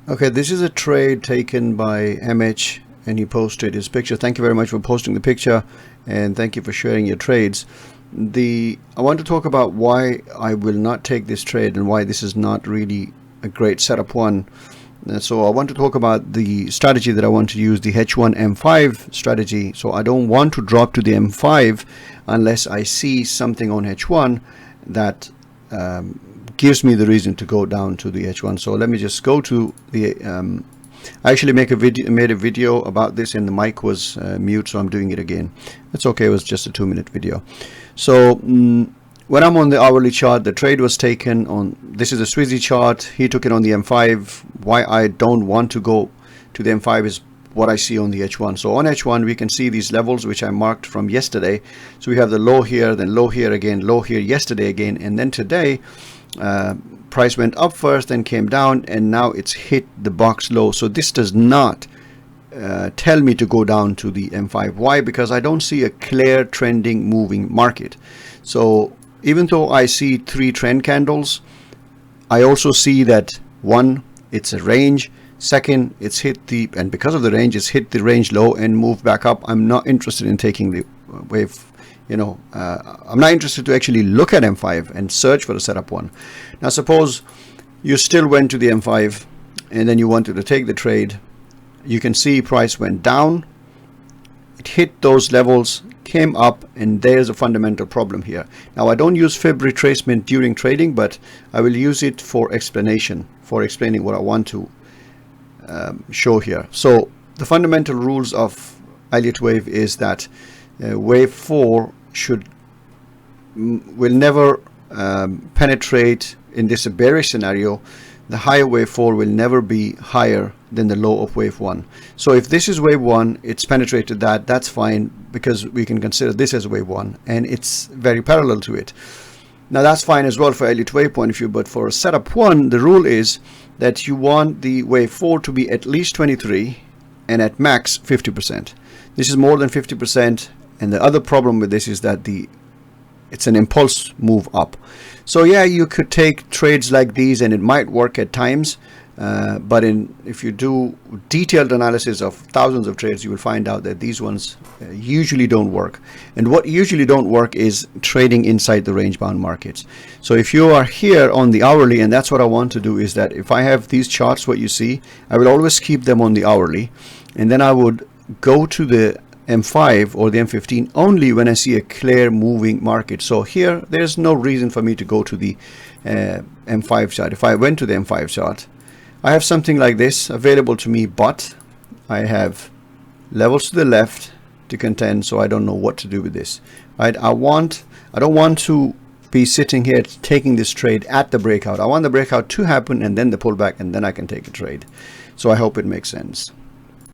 Okay, this is a trade taken by MH, and he posted his picture. Thank you very much for posting the picture, and thank you for sharing your trades. I want to talk about why I will not take this trade and why this is not really a great setup one. So I want to talk about the strategy that I want to use, the H1 M5 strategy. So I don't want to drop to the M5 unless I see something on H1 that gives me the reason to go down to the H1. So let me just go to the I actually made a video about this and the mic was mute, so I'm doing it again. It's okay, it was just a 2-minute video. So when I'm on the hourly chart, the trade was taken on, this is a Swizzy chart, he took it on the M5. Why I don't want to go to the M5 is what I see on the H1. So on H1 we can see these levels which I marked from yesterday. So we have the low here, then low here again, low here yesterday again, and then today price went up first and came down, and now it's hit the box low. So this does not tell me to go down to the M5. Why? Because I don't see a clear trending moving market. So even though I see 3 trend candles, I also see that one, it's a range, second, it's hit the, and because of the range, it's hit the range low and moved back up. I'm not interested in taking the wave. I'm not interested to actually look at M5 and search for a setup one. Now suppose you still went to the M5 and then you wanted to take the trade. You can see price went down, it hit those levels, came up, and there's a fundamental problem here. Now I don't use fib retracement during trading, but I will use it for explanation, for explaining what I want to show here. So the fundamental rules of Elliott wave is that wave 4 will never penetrate in this bearish scenario. The higher wave 4 will never be higher than the low of wave 1. So if this is wave 1, it's penetrated that's fine, because we can consider this as wave 1 and it's very parallel to it. Now that's fine as well for Elliott wave point of view, but for a setup 1, the rule is that you want the wave 4 to be at least 23 and at max 50%. This is more than 50%. And the other problem with this is that it's an impulse move up. So yeah, you could take trades like these and it might work at times, but if you do detailed analysis of thousands of trades, you will find out that these ones usually don't work. And what usually don't work is trading inside the range bound markets. So if you are here on the hourly, and that's what I want to do, is that if I have these charts, what you see, I will always keep them on the hourly, and then I would go to the M5 or the M15 only when I see a clear moving market. So here there's no reason for me to go to the M5 chart. If I went to the M5 chart, I have something like this available to me, but I have levels to the left to contend, so I don't know what to do with this. Right? I don't want to be sitting here taking this trade at the breakout. I want the breakout to happen and then the pullback, and then I can take a trade. So I hope it makes sense.